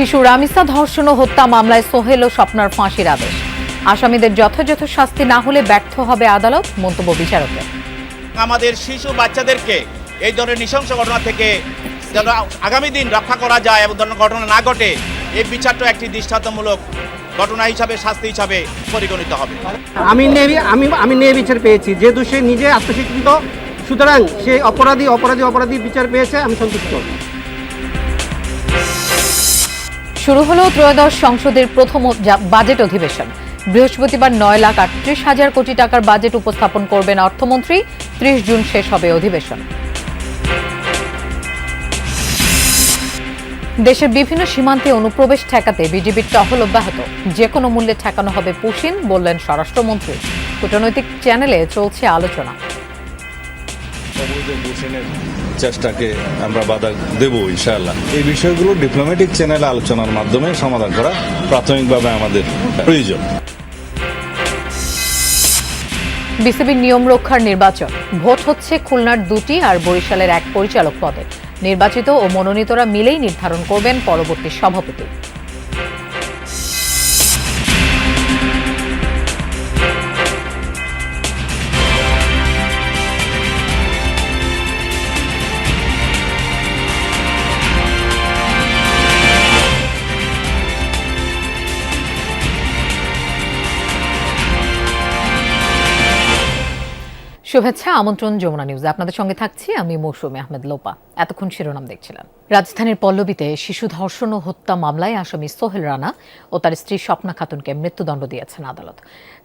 শিশু রামিসা ধর্ষণ ও হত্যা মামলায় সোহেল ও স্বপ্নার ফাঁসির আদেশ। আসামিদের যথাযথ শাস্তি না হলে ব্যর্থ হবে আদালত, মন্তব্য বিচারকের। আমাদের শিশু বাচ্চাদেরকে এই ধরনের নৃশংস ঘটনা থেকে যেন আগামী দিন রক্ষা করা যায় এবং ধরনের ঘটনা না ঘটে, এই বিচারটা একটি দৃষ্টান্তমূলক ঘটনা হিসাবে, শাস্তি হিসাবে পরিগণিত হবে। আমি ন্যায় বিচার পেয়েছি, যেহেতু সে নিজে আত্মস্বীকৃত, সুতরাং সে অপরাধী বিচার পেয়েছে, আমি সন্তুষ্ট। শুরু হলো ত্রয়োদশ সংসদের প্রথম বাজেট অধিবেশন। বৃহস্পতিবার 9,38,000 কোটি টাকার বাজেট উপস্থাপন করবেন অর্থমন্ত্রী। 30 জুন শেষ হবে অধিবেশন। দেশের বিভিন্ন সীমান্তে অনুপ্রবেশ ঠেকাতে বিজিবির টহল অব্যাহত। যে কোনো মূল্যে ঠেকানো হবে পুশিন, বললেন স্বরাষ্ট্রমন্ত্রী। কূটনৈতিক চ্যানেলে চলছে আলোচনা। চেষ্টাকে আমরা বাধা দেব ইনশাআল্লাহ। এই বিষয়গুলো ডিপ্লোম্যাটিক চ্যানেলে আলোচনার মাধ্যমে সমাধান করা প্রাথমিকভাবে আমাদের প্রয়োজন। বিসিবির নিয়ম রক্ষার নির্বাচন। ভোট হচ্ছে খুলনার 2টি আর বরিশালের 1 পরিচালক পদে। নির্বাচিত ও মনোনীতরা মিলেই নির্ধারণ করবেন পরবর্তী সভাপতি। শুভেচ্ছা, আমন্ত্রণ যমুনা নিউজে। আপনাদের সঙ্গে থাকছি আমি মৌসুমী আহমেদ লোপা। এতক্ষণ শিরোনাম দেখছিলেন। রাজধানীর পল্লবীতে শিশু ধর্ষণ ও হত্যা মামলায় আসামি সোহেল রানা ও তার স্ত্রী স্বপ্না খাতুনকে মৃত্যুদণ্ড দিয়েছেন আদালত।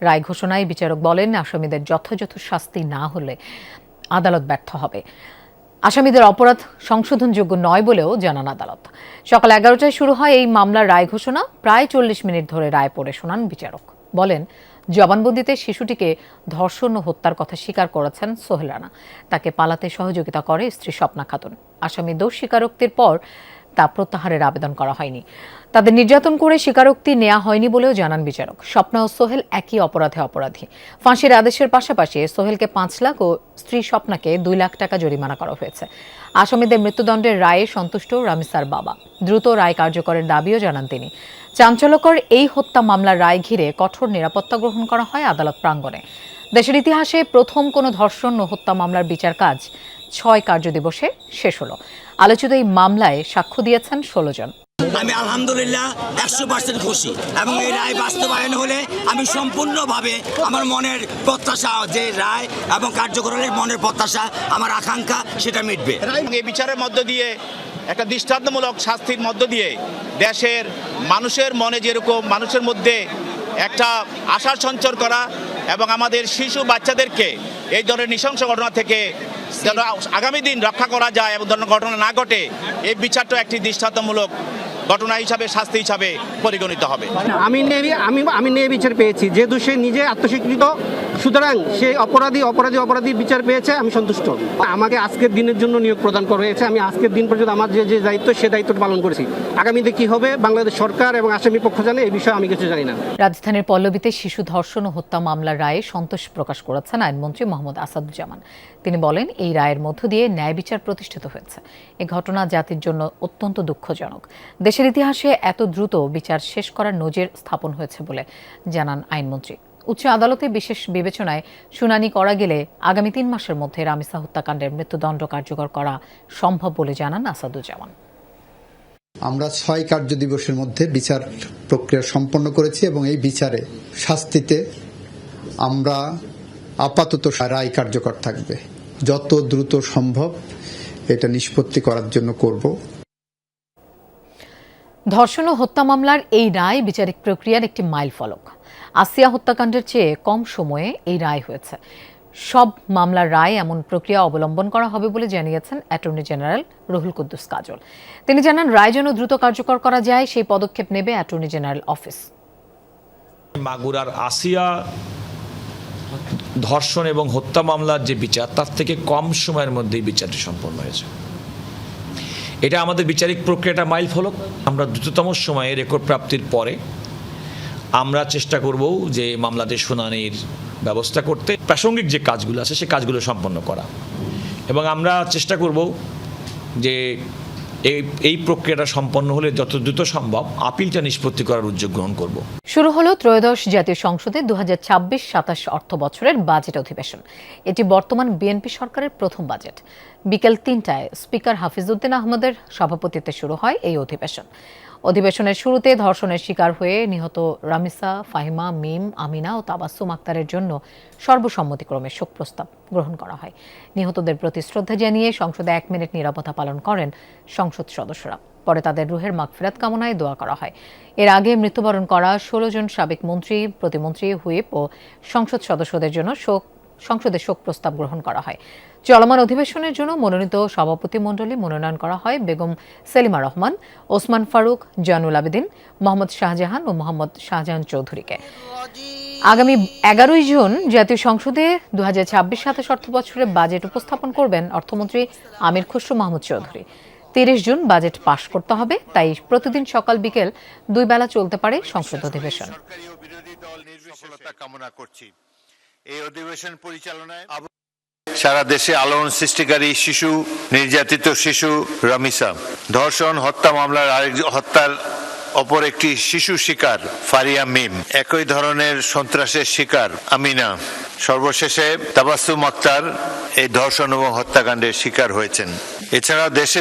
রায় ঘোষণায় বিচারক বলেন, আসামিদের যথাযথ শাস্তি না হলে আদালত ব্যর্থ হবে। আসামিদের অপরাধ সংশোধনযোগ্য নয় বলেও জানান আদালত। সকাল 11টায় শুরু হয় এই মামলার রায় ঘোষণা। প্রায় 40 মিনিট ধরে রায় পড়ে শোনান বিচারক। বলেন, জবানবন্দিতে শিশুটিকে ধর্ষণ ও হত্যার কথা স্বীকার করেছেন সোহেল রানা। তাকে পালাতে সহযোগিতা করে স্ত্রী স্বপ্না খাতুন। আসামি দোষ স্বীকারোক্তির পর তা প্রত্যাহারের আবেদন করা হয়নি। তাদের নির্যাতন করে স্বীকারোক্তি নেওয়া হয়নি বলেও জানান বিচারক। স্বপ্না ও সোহেল একই অপরাধে অপরাধী। ফাঁসির আদেশের পাশাপাশি সোহেলকে 5 লাখ ও স্ত্রী স্বপ্নাকে 2 লাখ টাকা জরিমানা করা হয়েছে। আসামিদের মৃত্যুদণ্ডের রায়ে সন্তুষ্ট রামিসার বাবা। দ্রুত রায় কার্যকরের দাবিও জানান তিনি। চাঞ্চল্যকর এই হত্যা মামলার রায় ঘিরে কঠোর নিরাপত্তা গ্রহণ করা হয় আদালত প্রাঙ্গণে। দেশের ইতিহাসে প্রথম কোনো ধর্ষণ ও হত্যা মামলার বিচার কাজ 6 কার্যদিবসে শেষ হলো। আলোচিত এই মামলায় সাক্ষ্য দিয়েছেন 16 জন। আমি আলহামদুলিল্লাহ 100% খুশি এবং এই রায় বাস্তবায়ন হলে আমি সম্পূর্ণভাবে আমার মনের প্রত্যাশা, যে রায় এবং কার্যকরের মনের প্রত্যাশা, আমার আকাঙ্ক্ষা, সেটা মিটবে। এই বিচারের মধ্য দিয়ে, একটা দৃষ্টান্তমূলক শাস্তির মধ্য দিয়ে দেশের মানুষের মনে যেরকম মানুষের মধ্যে একটা আশার সঞ্চার করা এবং আমাদের শিশু বাচ্চাদেরকে এই ধরনের নৃশংস ঘটনা থেকে যেন আগামী দিন রক্ষা করা যায় এবং ধরনের ঘটনা না ঘটে, এই বিচারটা একটি দৃষ্টান্তমূলক ঘটনা হিসাবে, শাস্তি হিসাবে পরিগণিত হবে। আমি ন্যায় বিচার পেয়েছি, যেহেতু সে নিজে আত্মস্বীকৃত, সুতরাং সে অপরাধী বিচার পেয়েছে, আমি সন্তুষ্ট। আমাকে আজকের দিনের জন্য নিয়োগ প্রদান করা হয়েছে। আমি আজকের দিন পর্যন্ত আমার যে দায়িত্ব, সে দায়িত্বটা পালন করেছি। আগামীতে কি হবে বাংলাদেশ সরকার এবং আসামি পক্ষ জানে, এই বিষয়ে আমি কিছু জানি না। রাজধানীর পল্লবীতে শিশু ধর্ষণ ও হত্যা মামলার রায়ে সন্তোষ প্রকাশ করেছেন আইনমন্ত্রী মোহাম্মদ আসাদুজ্জামান। তিনি বলেন, এই রায়ের মধ্য দিয়ে ন্যায় বিচার প্রতিষ্ঠিত হয়েছে। এই ঘটনা জাতির জন্য অত্যন্ত দুঃখজনক। দেশের ইতিহাসে এত দ্রুত বিচার শেষ করার নজির স্থাপন হয়েছে বলে জানান আইনমন্ত্রী। উচ্চ আদালতে বিশেষ বিবেচনায় শুনানি করা গেলে আগামী 3 মাসের মধ্যে রামিসা হত্যাকাণ্ডের মৃত্যুদণ্ড কার্যকর করা সম্ভব বলে জানান আসাদুজ্জামান। আমরা 6 কার্যদিবসের মধ্যে বিচার প্রক্রিয়া সম্পন্ন করেছি এবং এই বিচারে শাস্তিতে আমরা আপাতত রায় কার্যকর থাকবে। যত দ্রুত সম্ভব এটা নিষ্পত্তি করার জন্য করব। ধর্ষণ ও হত্যা মামলার এই রায় বিচারিক প্রক্রিয়ার একটি মাইলফলক। আসিয়া হত্যাকাণ্ডের চেয়ে কম সময়ে এই রায় হয়েছে। সব মামলার রায় এমন প্রক্রিয়া অবলম্বন করা হবে বলে জানিয়েছেন অ্যাটর্নি জেনারেল রুহুল কুদ্দুস কাজল। তিনি জানান, রায় যেন দ্রুত কার্যকর করা যায় সেই পদক্ষেপ নেবে অ্যাটর্নি জেনারেল অফিস। মাগুরার আসিয়া ধর্ষণ এবং হত্যা মামলার যে বিচার, তার থেকে কম সময়ের মধ্যেই বিচারটি সম্পন্ন হয়েছে। এটা আমাদের বিচারিক প্রক্রিয়াটা মাইল ফলক। আমরা দ্রুততম সময়ে রেকর্ড প্রাপ্তির পরে আমরা চেষ্টা করব যে মামলাতে শুনানির ব্যবস্থা করতে, প্রাসঙ্গিক যে কাজগুলো আছে সে কাজগুলো সম্পন্ন করা, এবং আমরা চেষ্টা করব যে এই প্রক্রিয়াটা সম্পন্ন হলে যত দ্রুত সম্ভব আপিলটা নিষ্পত্তি করার উদ্যোগ গ্রহণ করব। শুরু হলো ত্রয়োদশ জাতীয় সংসদে 2026-27 অর্থ বছরের বাজেট অধিবেশন। এটি বর্তমান বিএনপি সরকারের প্রথম বাজেট। বিকেল 3টায় স্পিকার হাফিজউদ্দিন আহমদের সভাপতিত্বে শুরু হয় এই অধিবেশন। অধিবেশনের শুরুতে ধর্ষণের শিকার হয়ে নিহত রামিসা, ফাহিমা, মিম, আমিনা ও তাবাসসুম আক্তারের জন্য সর্বসম্মতিক্রমে শোক প্রস্তাব গ্রহণ করা হয়। নিহতদের প্রতি শ্রদ্ধা জানিয়ে সংসদে 1 মিনিট নীরবতা পালন করেন সংসদ সদস্যরা। পরে তাদের রুহের মাগফিরাত কামনায় দোয়া করা হয়। এর আগে মৃত্যুবরণ করা 16 জন সাবেক মন্ত্রী, প্রতিমন্ত্রী, হুইপ ও সংসদ সদস্যদের জন্য সংসদে শোক প্রস্তাব গ্রহণ করা হয়। চলমান অধিবেশনের জন্য মনোনীত সভাপতিমণ্ডলী মনোনয়ন করা হয় বেগম সেলিমা রহমান, ওসমান ফারুক, জানুল আবেদিন, মোহাম্মদ শাহজাহান ও মোহাম্মদ শাহজাহান চৌধুরীকে। আগামী 11 জুন জাতীয় সংসদে 2026-27 অর্থ বছরের বাজেট উপস্থাপন করবেন অর্থমন্ত্রী আমির খসরু মাহমুদ চৌধুরী। 30 জুন বাজেট পাশ করতে হবে, তাই প্রতিদিন সকাল বিকেল 2 বেলা চলতে পারে সংসদ অধিবেশন। এই অধিবেশন পরিচালনায় সারা দেশে আলোড়ন সৃষ্টিকারী শিশু, নির্যাতিত শিশু রামিসা, ধর্ষণ হত্যা মামলার হত্যার অপর একটি শিশু শিকার ফারিয়া মিম, একই ধরনের সন্ত্রাসের শিকার আমিনা, সর্বশেষে তাবাসসুম আক্তার এই ধর্ষণ এবং হত্যাকাণ্ডের শিকার হয়েছেন। এছাড়া দেশে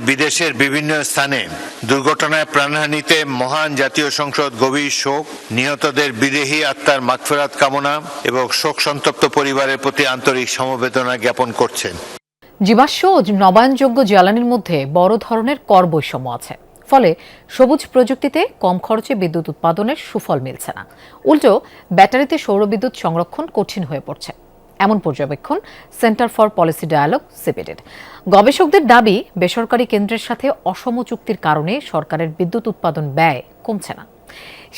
বিদেশের বিভিন্ন স্থানে দুর্ঘটনায় প্রাণহানিতে মহান জাতীয় সংসদ গভীর শোক, নিহতদের বিদেহী আত্মার মাগফিরাত কামনা এবং শোক সন্তপ্ত পরিবারের প্রতি আন্তরিক সমবেদনা জ্ঞাপন করছেন। জীবাশ্ম ও নবায়নযোগ্য জ্বালানির মধ্যে বড় ধরনের কর বৈষম্য আছে। ফলে সবুজ প্রযুক্তিতে কম খরচে বিদ্যুৎ উৎপাদনের সুফল মিলছে না, উল্টো ব্যাটারিতে সৌরবিদ্যুৎ সংরক্ষণ কঠিন হয়ে পড়ছে, এমন পর্যবেক্ষণ সেন্টার ফর পলিসি ডায়ালগ সিপিডির। গবেষকদের দাবি, বেসরকারি কেন্দ্রের সাথে অসম চুক্তির কারণে সরকারের বিদ্যুৎ উৎপাদন ব্যয় কমছে না।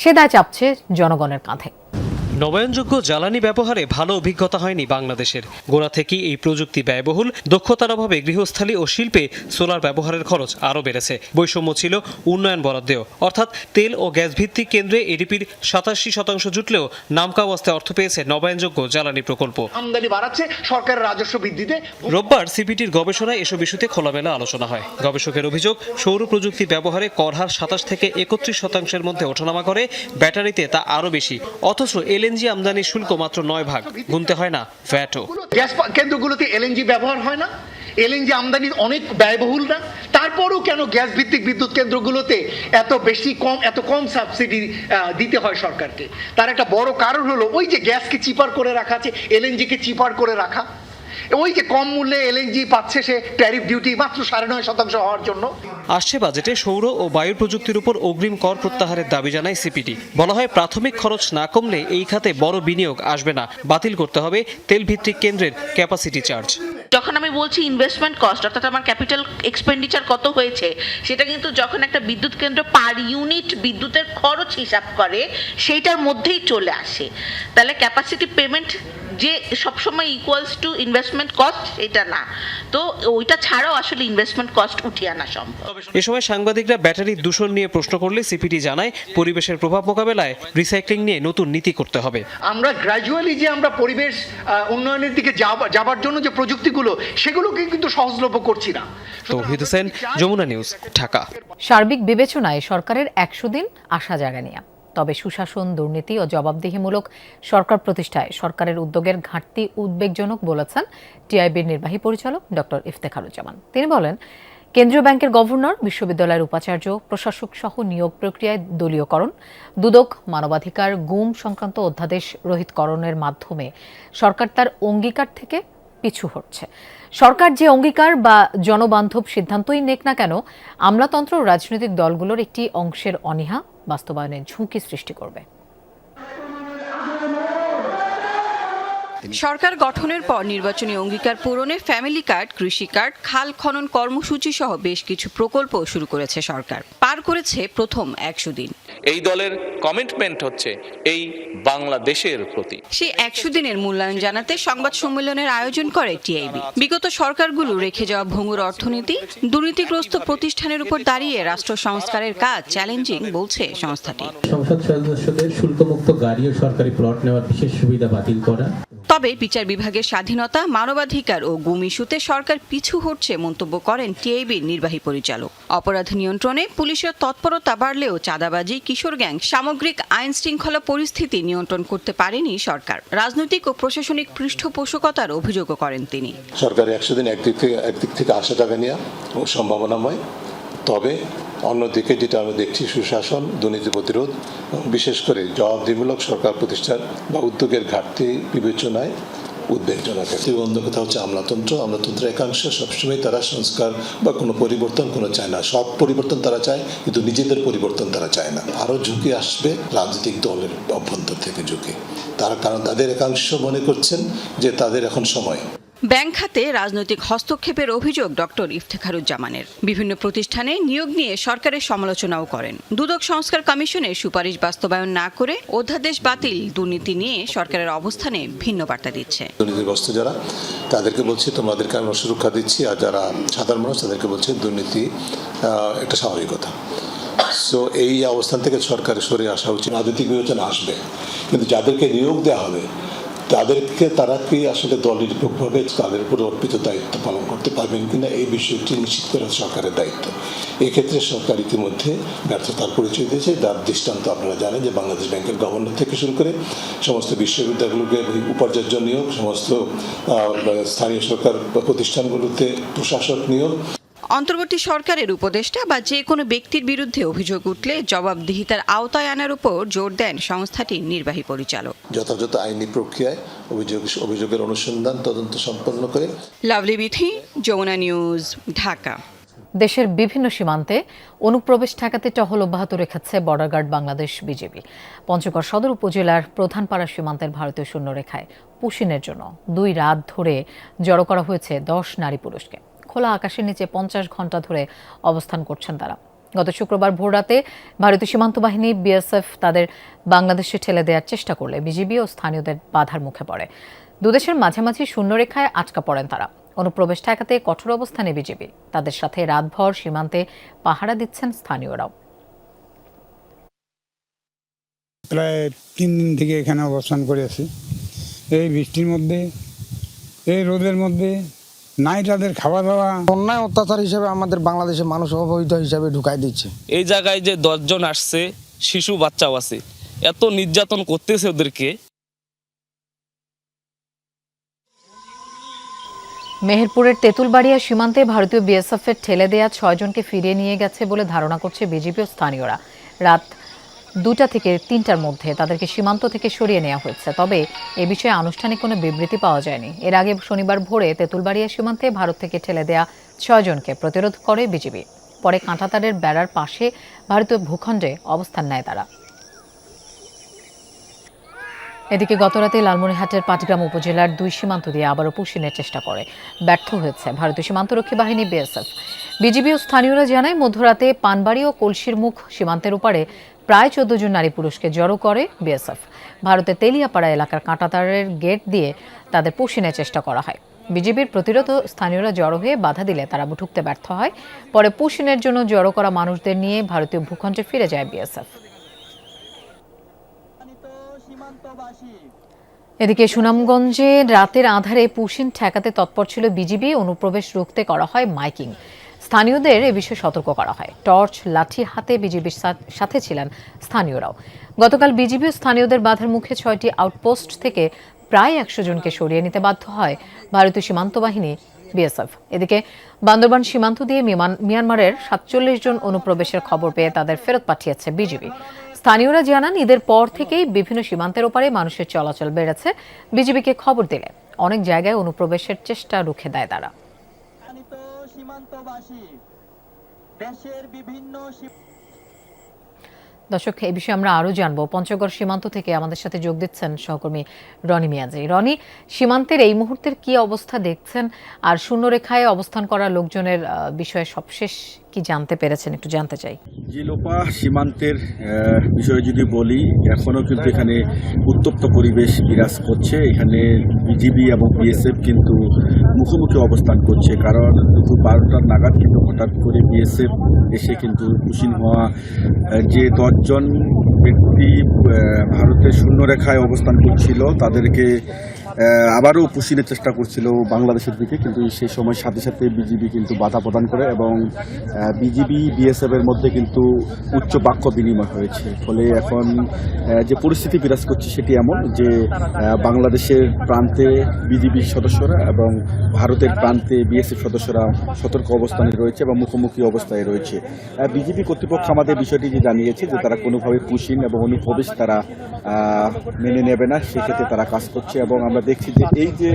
সে দায় চাপছে জনগণের কাঁধে। নবায়নযোগ্য জ্বালানি ব্যবহারে ভালো অভিজ্ঞতা হয়নি বাংলাদেশের। গোড়া থেকেই এই প্রযুক্তি ব্যয়বহুল, দক্ষতার অভাবে গৃহস্থালী ও শিল্পে সোলার ব্যবহারের খরচ আরও বেড়েছে। বৈষম্য ছিল উন্নয়ন বরাদ্দেও, অর্থাৎ তেল ও গ্যাস ভিত্তিক কেন্দ্রে এডিপির 87% জুটলেও নামকাওয়াস্তে অর্থ পেয়েছে নবায়নযোগ্য জ্বালানি প্রকল্প। আমদানি বাড়াচ্ছে, সরকারের রাজস্ব বৃদ্ধিতে। রোববার সিপিটির গবেষণায় এসব ইস্যুতে খোলামেলা আলোচনা হয়। গবেষকের অভিযোগ, সৌর প্রযুক্তি ব্যবহারে কর হার 27 থেকে 31% মধ্যে ওঠানামা করে, ব্যাটারিতে তা আরও বেশি। অথচ এলএনজি আমদানির শুল্ক মাত্র 9 ভাগ, গুনতে হয় না ভ্যাটও। গ্যাস কেন্দ্রগুলোতে এলএনজি ব্যবহার হয় না, এলএনজি আমদানি অনেক ব্যয়বহুল না, তারপরও কেন গ্যাস ভিত্তিক বিদ্যুৎ কেন্দ্রগুলোতে এত কম সাবসিডি দিতে হয় সরকারকে? তার একটা বড় কারণ হলো ওই যে গ্যাসকে চিপার করে রাখা আছে, এলএনজিকে চিপার করে রাখা। ওই যে কম মূল্যে এলএনজি পাচ্ছে সে ট্যারিফ ডিউটি মাত্র 9.5% হওয়ার জন্য। আসছে বাজেটে সৌর ও বায়ু প্রযুক্তির উপর অগ্রিম কর প্রত্যাহারের দাবি জানায় সিপিডি। বলা হয়, প্রাথমিক খরচ না কমলে এই খাতে বড় বিনিয়োগ আসবে না, বাতিল করতে হবে তেল ভিত্তিক কেন্দ্রের ক্যাপাসিটি চার্জ। যখন আমি বলছি ইনভেস্টমেন্ট কস্ট, অর্থাৎ আমার ক্যাপিটাল এক্সপেন্ডিচার কত হয়েছে, সেটা কিন্তু যখন একটা বিদ্যুৎ কেন্দ্র পার ইউনিট বিদ্যুতের খরচ হিসাব করে সেইটার মধ্যেই চলে আসে। তাহলে ক্যাপাসিটি পেমেন্ট যে সবসময় ইকুয়ালস টু ইনভেস্টমেন্ট কস্ট এটা না, তো ওইটা ছাড়াও আসলে ইনভেস্টমেন্ট কস্ট উঠিয়ে আনা সম্ভব। এ সময় সাংবাদিকরা ব্যাটারির দূষণ নিয়ে প্রশ্ন করলে সিপিডি জানায়, পরিবেশের প্রভাব মোকাবেলায় রিসাইক্লিং নিয়ে নতুন নীতি করতে হবে। আমরা গ্র্যাজুয়ালি যে আমরা পরিবেশ উন্নয়নের দিকে যাবার জন্য যে প্রযুক্তিগুলো, সেগুলোকে কিন্তু সহজলভ্য করছি না। তৌহিদ হোসেন, যমুনা নিউজ, ঢাকা। সার্বিক বিবেচনায় সরকারের 100 দিন আশা জায়গা নিয়ে, তবে সুশাসন, দুর্নীতি ও জবাবদিহিমূলক সরকার প্রতিষ্ঠায় সরকারের উদ্যোগের ঘাটতি উদ্বেগজনক বলেছেন টিআইবির নির্বাহী পরিচালক ডক্টর ইফতেখারুজ্জামান। তিনি বলেন, কেন্দ্রীয় ব্যাংকের গভর্নর, বিশ্ববিদ্যালয়ের উপাচার্য, প্রশাসক সহ নিয়োগ প্রক্রিয়ায় দলীয়করণ, দুদক, মানবাধিকার, গুম সংক্রান্ত অধ্যাদেশ রহিতকরণের মাধ্যমে সরকার তার অঙ্গীকার থেকে পিছু হটছে। সরকার যে অঙ্গীকার বা জনবান্ধব সিদ্ধান্তই নেক না কেন, আমলাতন্ত্র ও রাজনৈতিক দলগুলোর একটি অংশের অনীহা বাস্তবায়নের ঝুঁকি সৃষ্টি করবে। সরকার গঠনের পর নির্বাচনী অঙ্গীকার পূরণে ফ্যামিলি কার্ড, কৃষি কার্ড, খাল খনন কর্মসূচি সহ বেশ কিছু প্রকল্প শুরু করেছে সরকার। পার করেছে প্রথম 100 দিন। এই দলের কমিটমেন্ট হচ্ছে এই বাংলাদেশের প্রতি। সেই 100 দিনের মূল্যায়ন জানাতে সংবাদ সম্মেলনের আয়োজন করে টিআইবি। বিগত সরকারগুলো রেখে যাওয়া ভঙ্গুর অর্থনীতি, দুর্নীতিগ্রস্ত প্রতিষ্ঠানের উপর দাঁড়িয়ে রাষ্ট্র সংস্কারের কাজ চ্যালেঞ্জিং বলছে সংস্থাটি। সংসদ সদস্যদের শুল্কমুক্ত গাড়ি ও সরকারি প্লট নেওয়ার বিশেষ সুবিধা বাতিল করা। তবে তবে বিচার বিভাগের স্বাধীনতা, মানবাধিকার ও গুম ইস্যুতে সরকার পিছু হটছে মন্তব্য করেন টিআইবির নির্বাহী পরিচালক। অপরাধ নিয়ন্ত্রণে পুলিশের তৎপরতা বাড়লেও চাঁদাবাজি, কিশোর গ্যাং, সামগ্রিক আইন শৃঙ্খলা পরিস্থিতি নিয়ন্ত্রণ করতে পারেনি সরকার। রাজনৈতিক ও প্রশাসনিক পৃষ্ঠপোষকতার অভিযোগও করেন তিনি। সরকার 100 দিন একদিক থেকে আশা টাকা নেওয়া সম্ভাবনাময়, তবে অন্যদিকে যেটা আমরা দেখছি সুশাসন, দুর্নীতি প্রতিরোধ, বিশেষ করে জবাবদিহিমূলক সরকার প্রতিষ্ঠান বা উদ্যোগের ঘাটতি বিবেচনায় উদ্বেগজনক। অন্য কথা হচ্ছে আমলাতন্ত্রের একাংশ সবসময় তারা সংস্কার বা কোনো পরিবর্তন চায় না। সব পরিবর্তন তারা চায়, কিন্তু নিজেদের পরিবর্তন তারা চায় না। আরও ঝুঁকি আসবে রাজনৈতিক দলের অভ্যন্তর থেকে ঝুঁকি, কারণ তাদের একাংশ মনে করছেন যে তাদের এখন সময়। ব্যাংক খাতে রাজনৈতিক হস্তক্ষেপের অভিযোগ ডক্টর ইফতেখারুজ্জামানের। বিভিন্ন প্রতিষ্ঠানে নিয়োগ নিয়ে সরকারের সমালোচনাও করেন। দুদক সংস্কার কমিশনের সুপারিশ বাস্তবায়ন না করে অধ্যাদেশ বাতিল, দুর্নীতি নিয়ে সরকারের অবস্থানে ভিন্ন বার্তা দিচ্ছে। দুর্নীতিগ্রস্ত যারা, তাদেরকে বলছি তোমাদেরকে আমরা সুরক্ষা দিচ্ছি, আর যারা সাধারণ মানুষ তাদেরকে বলছে দুর্নীতি একটা স্বাভাবিকতা। সো এই অবস্থান থেকে সরকারের সরে আসা উচিত। রাজনৈতিক বিবেচনা আসবে, কিন্তু যাদেরকে নিয়োগ দেওয়া হবে তারা কি আসলে দলনিরপেক্ষভাবে তাদের উপর অর্পিত দায়িত্ব পালন করতে পারবেন কিনা, এই বিষয়টি নিশ্চিত করা সরকারের দায়িত্ব। এক্ষেত্রে সরকার ইতিমধ্যে ব্যর্থতার পরিচয় দিয়েছে। তার দৃষ্টান্ত আপনারা জানেন যে বাংলাদেশ ব্যাংকের গভর্নর থেকে শুরু করে সমস্ত বিশ্ববিদ্যালয়গুলোকে উপাচার্য নিয়োগ, সমস্ত স্থানীয় সরকার প্রতিষ্ঠানগুলোতে প্রশাসক নিয়োগ। অন্তর্বর্তী সরকারের উপদেষ্টা বা যে কোনো ব্যক্তির বিরুদ্ধে অভিযোগ উঠলে জবাবদিহিতার আওতায় আনার উপর জোর দেন সংস্থাটির নির্বাহী পরিচালক। যথাযথ আইনি প্রক্রিয়ায় অভিযোগের অনুসন্ধান তদন্ত সম্পন্ন করে। লাভলি বিথি, যমুনা নিউজ, ঢাকা। দেশের বিভিন্ন সীমান্তে অনুপ্রবেশ ঠেকাতে টহল অব্যাহত রেখেছে border guard Bangladesh BGB. Panchagarh Sadar উপজেলার প্রধানপাড়া সীমান্তের ভারতীয় শূন্যরেখায় পুশিনের জন্য 2 রাত ধরে জড়ো করা হয়েছে 10 নারী পুরুষকে। খোলা আকাশের নিচে 50 ঘন্টা ধরে অবস্থান করছেন তারা। গত শুক্রবার ভোররাতে ভারতীয় সীমান্ত বাহিনী বিএসএফ তাদের বাংলাদেশে ঠেলে দেওয়ার চেষ্টা করলে বিজিবি ও স্থানীয়দের বাধার মুখে পড়ে। দুদেশের মাঝামাঝি শূন্যরেখায় আটকা পড়েন তারা। অনুপ্রবেশ ঠেকাতে কঠোর অবস্থানে বিজিবি। তাদের সাথে রাতভর সীমান্তে পাহারা দিচ্ছেন স্থানীয়রাও। প্রায় 3 দিন থেকে এখানে অবস্থান করে আছি। এই বৃষ্টির মধ্যে, এই রোদের মধ্যে নাই তাদের খাওয়া দাওয়া। অন্যায় অত্যাচার হিসেবে আমাদের বাংলাদেশের মানুষ অবহিত হিসাবে ঢুকাই দিচ্ছে। এই জায়গায় যে 10 জন আসছে, শিশু বাচ্চাও আছে, এত নির্যাতন করতেছে ওদেরকে। মেহেরপুরের তেঁতুলবাড়িয়া সীমান্তে ভারতীয় বিএসএফের ঠেলে দেয়া 6 জনকে ফিরিয়ে নিয়ে গেছে বলে ধারণা করছে বিজিবি ও স্থানীয়রা। রাত 2টা থেকে 3টার মধ্যে তাদেরকে সীমান্ত থেকে সরিয়ে নেওয়া হয়েছে। তবে এ বিষয়ে আনুষ্ঠানিক কোনো বিবৃতি পাওয়া যায়নি। এর আগে শনিবার ভোরে তেঁতুলবাড়িয়া সীমান্তে ভারত থেকে ঠেলে দেয়া 6 জনকে প্রতিরোধ করে বিজিবি। পরে কাঁটাতারের বেড়ার পাশে ভারতীয় ভূখণ্ডে অবস্থান নেয় তারা। এদিকে গতরাতে লালমনিরহাটের পাটগ্রাম উপজেলার 2 সীমান্ত দিয়ে আবারও পুশিনের চেষ্টা করে ব্যর্থ হয়েছে ভারতীয় সীমান্তরক্ষী বাহিনী বিএসএফ। বিজিবি ও স্থানীয়রা জানায় মধ্যরাতে পানবাড়ি ও কলসির মুখ সীমান্তের উপরে প্রায় 14 জন নারী পুরুষকে জড়ো করে বিএসএফ। ভারতের তেলিয়াপাড়া এলাকার কাঁটাতারের গেট দিয়ে তাদের পুশিনের চেষ্টা করা হয়। বিজিবির প্রতিরোধ স্থানীয়রা জড়ো হয়ে বাধা দিলে তারা ঢুকতে ব্যর্থ হয়। পরে পুশিনের জন্য জড়ো করা মানুষদের নিয়ে ভারতীয় ভূখণ্ডে ফিরে যায় বিএসএফ। এদিকে সুনামগঞ্জে রাতের আধারে পুশিন ঠেকাতে তৎপর ছিল বিজিবি। অনুপ্রবেশ রুখতে করা হয় মাইকিং। স্থানীয়দের এ বিষয়ে সতর্ক করা হয়। টর্চ, লাঠি হাতে বিজিবির সাথে ছিলেন স্থানীয়রাও। গতকাল বিজিবি ও স্থানীয়দের বাধার মুখে 6টি আউটপোস্ট থেকে প্রায় 100 জনকে সরিয়ে নিতে বাধ্য হয় ভারতীয় সীমান্ত বাহিনী বিএসএফ। এদিকে বান্দরবান সীমান্ত দিয়ে মিয়ানমারের 47 জন অনুপ্রবেশের খবর পেয়ে তাদের ফেরত পাঠিয়েছে বিজিবি। স্থানীয়রা জানান ঈদের পর থেকেই বিভিন্ন সীমান্তের ওপারে মানুষের চলাচল বেড়েছে। বিজিবিকে খবর দিলে অনেক জায়গায় অনুপ্রবেশের চেষ্টা রুখে দেয় তারা। দর্শক, এই বিষয়ে আমরা আরো জানবো। পঞ্চগড় সীমান্ত থেকে আমাদের সাথে যোগ দিচ্ছেন সহকর্মী রনি মিয়াজি। রনি, সীমান্তের এই মুহূর্তের কি অবস্থা দেখছেন, আর শূন্যরেখায় অবস্থান করা লোকজনের বিষয়ে সবশেষ কি জানতে পেরেছেন, একটু জানতে চাই। জি লোপা, সীমান্তের বিষয়ে যদি বলি, এখনও কিন্তু এখানে উত্তপ্ত পরিবেশ বিরাজ করছে। এখানে বিজিবি এবং বিএসএফ কিন্তু মুখোমুখি অবস্থান করছে, কারণ দুপুর 12টার নাগাদ কিন্তু হঠাৎ করে বিএসএফ এসে কিন্তু পুশিন হওয়া যে 10 জন ব্যক্তি ভারতের শূন্যরেখায় অবস্থান করছিল তাদেরকে আবারও পুষিনের চেষ্টা করছিল বাংলাদেশের দিকে, কিন্তু সেই সময় সাথে সাথে বিজিবি কিন্তু বাধা প্রদান করে এবং বিজিবি বিএসএফ এর মধ্যে কিন্তু উচ্চ বাক্য বিনিময় হয়েছে। ফলে এখন যে পরিস্থিতি বিরাজ করছে সেটি এমন যে বাংলাদেশের প্রান্তে বিজিবি সদস্যরা এবং ভারতের প্রান্তে বিএসএফ সদস্যরা সতর্ক অবস্থানে রয়েছে এবং মুখোমুখি অবস্থায় রয়েছে। বিজিবি কর্তৃপক্ষ আমাদের বিষয়টি জানিয়েছে যে তারা কোনোভাবে পুশিন এবং অনুপ্রবেশ তারা মেনে নেবে না, সেক্ষেত্রে তারা কাজ করছে। এবং আমরা দেখছি যে এই যে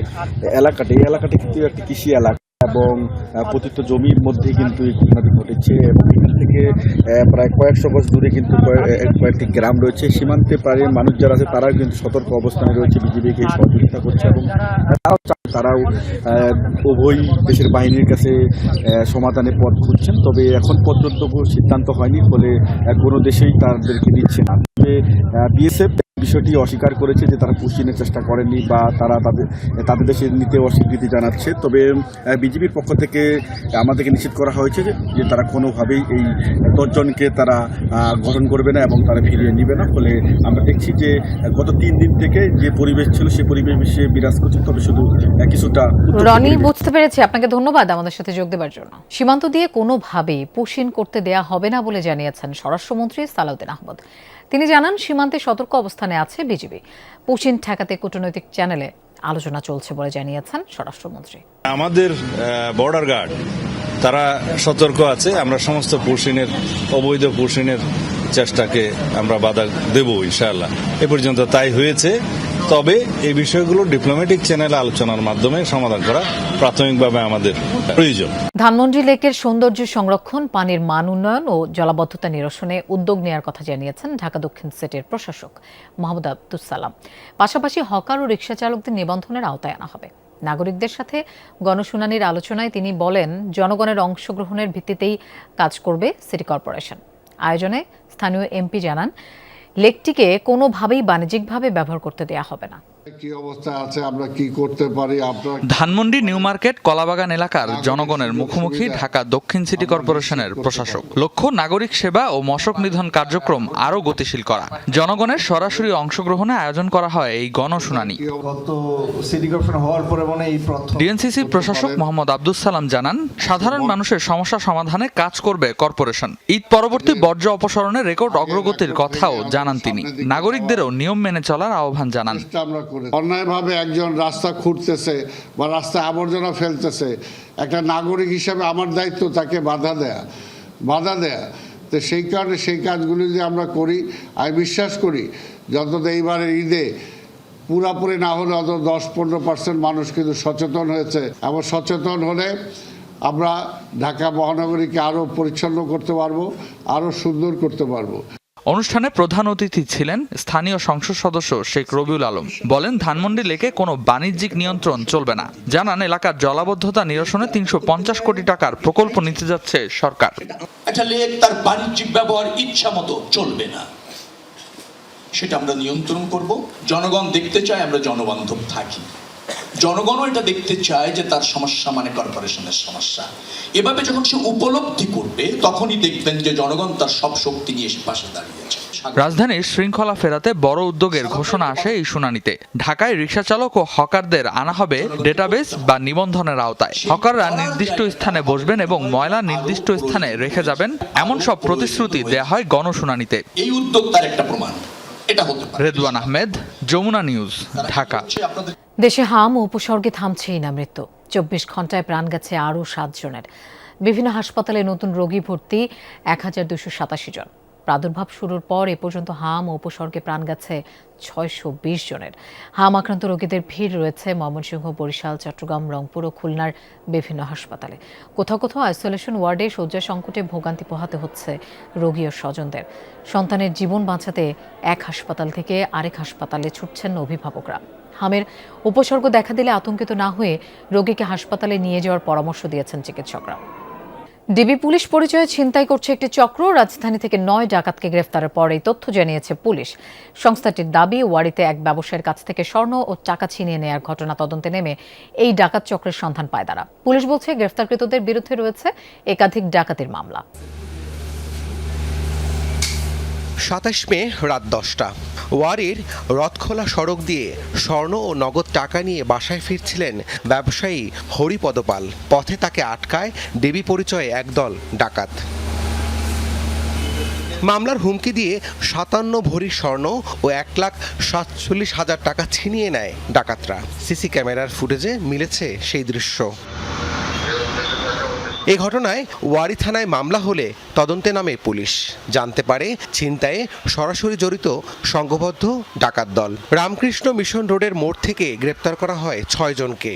এলাকাটি, এই এলাকাটি কিন্তু একটি কৃষি এলাকা এবং পতিত জমির মধ্যে কিন্তু এই ঘটনাটি ঘটেছে এবং এখান থেকে প্রায় কয়েকশো গজ দূরে কিন্তু কয়েকটি গ্রাম রয়েছে। সীমান্তে প্রায় মানুষ যারা আছে তারাও কিন্তু সতর্ক অবস্থানে রয়েছে, বিজিবিকে সহযোগিতা করছে এবং তারাও উভয় দেশের বাহিনীর কাছে সমাধানের পথ খুঁজছেন। তবে এখন পর্যন্ত সিদ্ধান্ত হয়নি, ফলে কোনো দেশেই তাদেরকে দিচ্ছে না। বিএসএফ বিষয়টি অস্বীকার করেছে যে তারা পুষিনের চেষ্টা করেনি বা তারা তাদের দেশে নিতে অস্বীকৃতি জানাচ্ছে। তবে বিজেপির পক্ষ থেকে আমাদেরকে নিশ্চিত করা হয়েছে যে তারা কোনোভাবেই এই 10 জনকে তারা গঠন করবে না এবং তারা ফিরিয়ে নেবে না। ফলে আমরা দেখছি যে গত 3 দিন থেকে যে পরিবেশ ছিল সেই পরিবেশে বিরাজ করছে, তবে শুধু কিছুটা। রনি, বুঝতে পেরেছি। আপনাকে ধন্যবাদ আমাদের সাথে যোগ দেওয়ার জন্য। সীমান্ত দিয়ে কোনোভাবেই পুশিন করতে দেয়া হবে না বলে জানিয়েছেন স্বরাষ্ট্রমন্ত্রী সালাউদ্দিন আহমেদ। তিনি জানান সীমান্তে সতর্ক অবস্থানে আছে বিজিবি। পুশিন ঠেকাতে কূটনৈতিক চ্যানেলে আলোচনা চলছে বলে জানিয়েছেন স্বরাষ্ট্রমন্ত্রী। আমাদের বর্ডার গার্ড তারা সতর্ক আছে। আমরা সমস্ত পুশিনের, অবৈধ পুশিনের চেষ্টাকে আমরা বাধা দেব ইনশাআল্লাহ। এ পর্যন্ত তাই হয়েছে। তবে এই বিষয়গুলো ডিপ্লোম্যাটিক চ্যানেলে আলোচনার মাধ্যমে সমাধান করা প্রাথমিকভাবে আমাদের প্রয়োজন। ধানমন্ডি লেকের সৌন্দর্য সংরক্ষণ, পানির মান উন্নয়ন ও জলাবদ্ধতা নিরসনে উদ্যোগ নেওয়ার কথা জানিয়েছেন ঢাকা দক্ষিণ সিটির প্রশাসক মোহাম্মদ আব্দুস সালাম। পাশাপাশি হকার ও রিকশা চালকদের নিবন্ধনের আওতায় আনা হবে। নাগরিকদের সাথে গণশুনানির আলোচনায় তিনি বলেন, জনগণের অংশগ্রহণের ভিত্তিতেই কাজ করবে সিটি কর্পোরেশন। আয়োজনে স্থানীয় এমপি জানান, লেকটিকে কোনোভাবেই বাণিজ্যিকভাবে ব্যবহার করতে দেয়া হবে না। কি অবস্থা আছে, আমরা কি করতে পারি। ধানমন্ডি নিউ মার্কেট কলাবাগান এলাকার জনগণের মুখোমুখি ঢাকা দক্ষিণ সিটি কর্পোরেশনের প্রশাসক। লক্ষ্য নাগরিক সেবা ও মশক নিধন কার্যক্রম আরও গতিশীল করা। জনগণের সরাসরি অংশগ্রহণে আয়োজন করা হয় এই গণশুনানি। ডিএনসিসি প্রশাসক মোহাম্মদ আব্দুস সালাম জানান, সাধারণ মানুষের সমস্যা সমাধানে কাজ করবে কর্পোরেশন। ঈদ পরবর্তী বর্জ্য অপসারণে রেকর্ড অগ্রগতির কথাও জানান তিনি। নাগরিকদেরও নিয়ম মেনে চলার আহ্বান জানান। অন্যায়ভাবে একজন রাস্তা খুঁড়তেছে বা রাস্তায় আবর্জনা ফেলতেছে, একটা নাগরিক হিসাবে আমার দায়িত্ব তাকে বাধা দেয়া। তো সেই কারণে সেই কাজগুলি যে আমরা করি, আমি বিশ্বাস করি যত এইবারের ঈদে পুরাপুরি না হলে অত 10-15% মানুষ কিন্তু সচেতন হয়েছে এবং সচেতন হলে আমরা ঢাকা মহানগরীকে আরও পরিচ্ছন্ন করতে পারবো, আরও সুন্দর করতে পারবো। অনুষ্ঠানে প্রধান অতিথি ছিলেন স্থানীয় সংসদ সদস্য শেখ রবিউল আলম। বলেন, ধানমন্ডি লেকে কোনো বাণিজ্যিক নিয়ন্ত্রণ চলবে না। জানান, এলাকার জলাবদ্ধতা নিরসনে 350 কোটি টাকার প্রকল্প নিতে যাচ্ছে সরকার। একটা লেক তার বাণিজ্যিক ব্যবহার ইচ্ছা মতো চলবে না, সেটা আমরা নিয়ন্ত্রণ করব। জনগণ দেখতে চায় আমরা জনবান্ধব থাকি, জনগণও এটা দেখতে চায় যে তার সমস্যা মানে কর্পোরেশনের সমস্যা। এভাবে যখন সে উপলব্ধি করবে, তখনই দেখবেন যে জনগণ তার সব শক্তি নিয়ে পাশে দাঁড়িয়েছে। রাজধানীর শৃঙ্খলা ফেরাতে বড় উদ্যোগের ঘোষণা আসে এই শুনানিতে। ঢাকায় রিকশা চালক ও হকারদের আনা হবে ডেটাবেস বা নিবন্ধনের আওতায়। হকাররা নির্দিষ্ট স্থানে বসবেন এবং ময়লা নির্দিষ্ট স্থানে রেখে যাবেন, এমন সব প্রতিশ্রুতি দেয়া হয় গণশুনানিতে। এই উদ্যোগ তার একটা প্রমাণ। রেদওয়ান আহমেদ, যমুনা নিউজ, ঢাকা। দেশে হাম ও উপসর্গে থামছেই না মৃত্যু। 24 ঘন্টায় প্রাণ গেছে আরও 7 জনের। বিভিন্ন হাসপাতালে নতুন রোগী ভর্তি 1287 জন। প্রাদুর্ভাব শুরুর পর এ পর্যন্ত হাম ও উপসর্গে প্রাণ গেছে 620 জনের। হাম আক্রান্ত রোগীদের ভিড় রয়েছে ময়মনসিংহ, বরিশাল, চট্টগ্রাম, রংপুর ও খুলনার বিভিন্ন হাসপাতালে। কোথাও কোথাও আইসোলেশন ওয়ার্ডে শয্যা সংকটে ভোগান্তি পোহাতে হচ্ছে রোগী ও স্বজনদের। সন্তানের জীবন বাঁচাতে এক হাসপাতাল থেকে আরেক হাসপাতালে ছুটছেন অভিভাবকরা। হামের উপসর্গ দেখা দিলে আতঙ্কিত না হয়ে রোগীকে হাসপাতালে নিয়ে যাওয়ার পরামর্শ দিয়েছেন চিকিৎসকরা। ডিবি পুলিশ পরিচয়ে ছিনতাই করছে একটি চক্র। রাজধানী থেকে 9 ডাকাতকে গ্রেফতারের পর এই তথ্য জানিয়েছে পুলিশ। সংস্থাটির দাবি, ওয়ারিতে এক ব্যবসায়ীর কাছ থেকে স্বর্ণ ও টাকা ছিনিয়ে নেয়ার ঘটনা তদন্তে নেমে এই ডাকাত চক্রের সন্ধান পায় তারা। পুলিশ বলছে, গ্রেফতারকৃতদের বিরুদ্ধে রয়েছে একাধিক ডাকাতির মামলা। 27 মে রাত 10টা ওয়ারির রথখোলা সড়ক দিয়ে স্বর্ণ ও নগদ টাকা নিয়ে বাসায় ফিরছিলেন ব্যবসায়ী হরিপদ পাল। পথে তাকে আটকায় দেবী পরিচয়ে একদল ডাকাত। মামলার হুমকি দিয়ে 57 ভরি স্বর্ণ ও 1,47,000 টাকা ছিনিয়ে নেয় ডাকাতরা। সিসি ক্যামেরার ফুটেজে মিলেছে সেই দৃশ্য। এই ঘটনায় ওয়ারি থানায় মামলা হলে তদন্তে নামে পুলিশ। জানতে পারে ছিনতাইয়ে সরাসরি জড়িত সংঘবদ্ধ ডাকাত দল। রামকৃষ্ণ মিশন রোডের মোড় থেকে গ্রেপ্তার করা হয় 6 জনকে।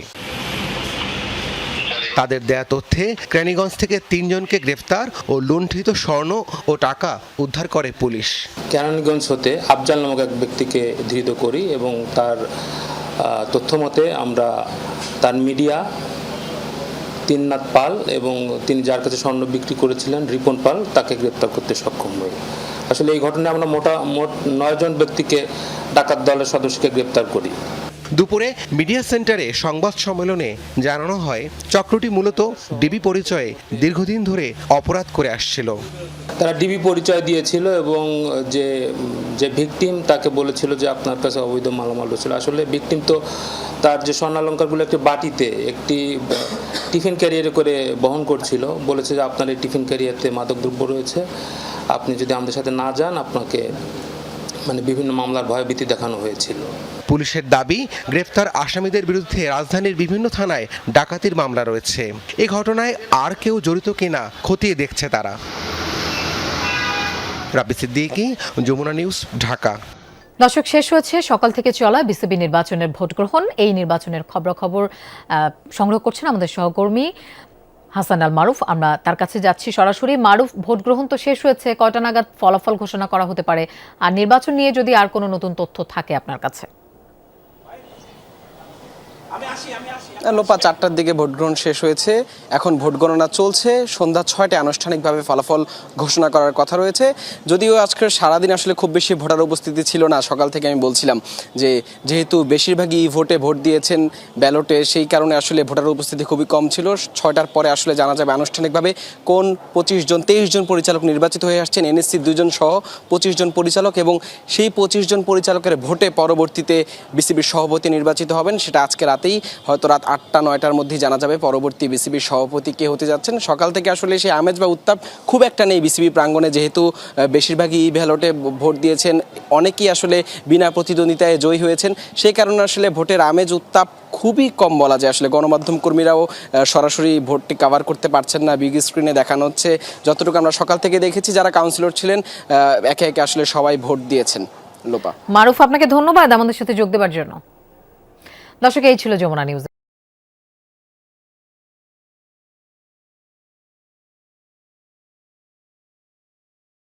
তাদের দেয়া তথ্যে কেরানীগঞ্জ থেকে 3 জনকে গ্রেফতার ও লুণ্ঠিত স্বর্ণ ও টাকা উদ্ধার করে পুলিশ। কেরানীগঞ্জ হতে আফজাল নামক এক ব্যক্তিকে ধৃত করি এবং তার তথ্য মতে আমরা তার মিডিয়া তিননাথ পাল এবং তিনি যার কাছে স্বর্ণ বিক্রি করেছিলেন রিপন পাল, তাকে গ্রেপ্তার করতে সক্ষম হই। আসলে এই ঘটনায় আমরা মোট 9 জন ব্যক্তিকে ডাকাত দলের সদস্যকে গ্রেপ্তার করি। দুপুরে মিডিয়া সেন্টারে সংবাদ সম্মেলনে জানানো হয় চক্রটি মূলত ডিবি পরিচয়ে দীর্ঘদিন ধরে অপরাধ করে আসছিল। তারা ডিবি পরিচয় দিয়েছিল এবং যে ভিকটিম তাকে বলেছিল যে আপনার কাছে অবৈধ মালামাল রয়েছিল। আসলে ভিকটিম তো তার যে স্বর্ণালঙ্কারগুলো একটি বাটিতে একটি টিফিন ক্যারিয়ারে করে বহন করছিল। বলেছে যে আপনার এই টিফিন ক্যারিয়ারতে মাদকদ্রব্য রয়েছে, আপনি যদি আমাদের সাথে না যান আপনাকে বিভিন্ন মামলার ভয়ভীতি দেখানো হয়েছিল। পুলিশের দাবি গ্রেফতার আসামিদের বিরুদ্ধে রাজধানীর বিভিন্ন থানায় ডাকাতির মামলা রয়েছে। এই ঘটনায় আর কেউ জড়িত কিনা খতিয়ে দেখছে তারা। রাব্বি সিদ্দিকী, যমুনা নিউজ, ঢাকা। দর্শক, শেষ হয়েছে সকাল থেকে চলা বিসিবি নির্বাচনের ভোট গ্রহণ। এই নির্বাচনের খবরাখবর সংগ্রহ করছেন আমাদের সহকর্মী হাসান আল মারুফ। আমরা তার কাছে যাচ্ছি সরাসরি। মারুফ, ভোট গ্রহণ তো শেষ হয়েছে, কয়টা নাগাদ ফলাফল ঘোষণা করা হতে পারে? আর নির্বাচন নিয়ে যদি আর কোনো নতুন তথ্য থাকে আপনার কাছে। লোপা 4টার দিকে ভোট গ্রহণ শেষ হয়েছে, এখন ভোট গণনা চলছে। সন্ধ্যা 6টায় আনুষ্ঠানিকভাবে ফলাফল ঘোষণা করার কথা রয়েছে। যদিও আজকের সারাদিন আসলে খুব বেশি ভোটার উপস্থিতি ছিল না। সকাল থেকে আমি বলছিলাম যে যেহেতু বেশিরভাগই ভোটে ভোট দিয়েছেন ব্যালটে, সেই কারণে আসলে ভোটার উপস্থিতি খুবই কম ছিল। 6টার পরে আসলে জানা যাবে আনুষ্ঠানিকভাবে কোন 23 জন পরিচালক নির্বাচিত হয়ে আসছেন। এনএসসি 2 জন সহ 25 জন পরিচালক, এবং সেই 25 জন পরিচালকের ভোটে পরবর্তীতে বিসিবির সভাপতি নির্বাচিত হবেন। সেটা আজকে রাতেই, হয়তো রাত 8টা-9টার মধ্যেই জানা যাবে পরবর্তী বিসিবির সভাপতি কে হতে যাচ্ছেন। সকাল থেকে আসলে সেই আমেজ বা উত্তাপ খুব একটা নেই বিসিবি প্রাঙ্গণে, যেহেতু বেশিরভাগই ব্যালটে ভোট দিয়েছেন, অনেকেই আসলে বিনা প্রতিদ্বন্দ্বিতায় জয়ী হয়েছেন। সেই কারণে আসলে ভোটের আমেজ উত্তাপ খুবই কম বলা যায়। আসলে গণমাধ্যম কর্মীরাও সরাসরি ভোটটি কভার করতে পারছেন না, বিগ স্ক্রিনে দেখানো হচ্ছে। যতটুকু আমরা সকাল থেকে দেখেছি, যারা কাউন্সিলর ছিলেন একে একে আসলে সবাই ভোট দিয়েছেন। লোপা, মারুফ, আপনাকে ধন্যবাদ আমাদের সাথে যোগ দেওয়ার জন্য। দর্শক, এই ছিল যমুনা নিউজ।